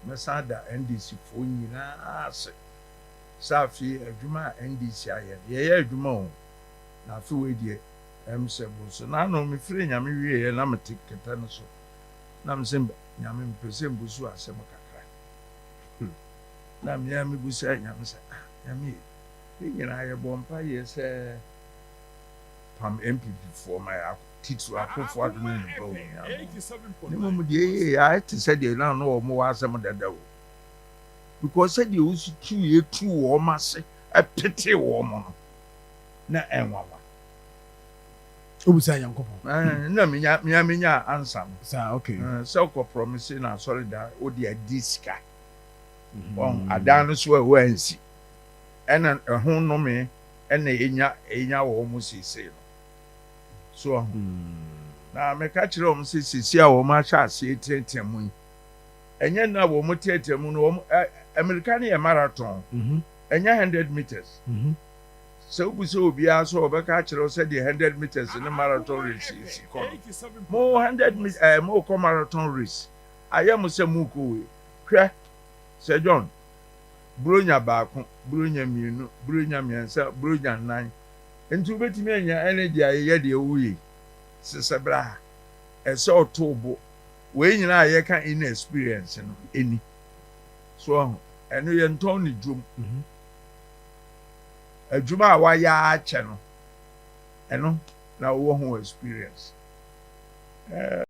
mesada NDC fo nyina ase safi adwuma NDC aye ye adwuma o na afi we die emse bo so na no me free nyame wie na me tiketa no so na me sembe nyame mpese mbusu asem kakra na me ya me busa nyame se nyame nyina ye bompa ye se pam NPP for my titu akofo ado no ne bawo ni mo die ya te se de na no mo wa asem dada o because said you used to ye two or mass a pity woman na enwa Ubusa yankopo. Na minya answer. Sir, okay. So ko promise na sorry da o dia diska. On adan so e wa ansi. Ena ehun no me ena enya wo mu sisi no. So na me ka kire wo mu sisi a wo ma sha ase tetemu. Enye na wo mu tetemu no wo American ye marathon. Enya 100 meters. So we so be also obeka kire say the 100 meters in the marathon race is more 100 meters more come marathon race. Ayam say mu ko we. Hwe Sir John bronya baako bronya mienu bronya miensa bronya nan nti obetimi anya energy aye de ewuye sesebra ese otobo we nyina aye kan inexperience no eni so eno ye nton ni dwom adwuma a waya ache no eno na wo ho experience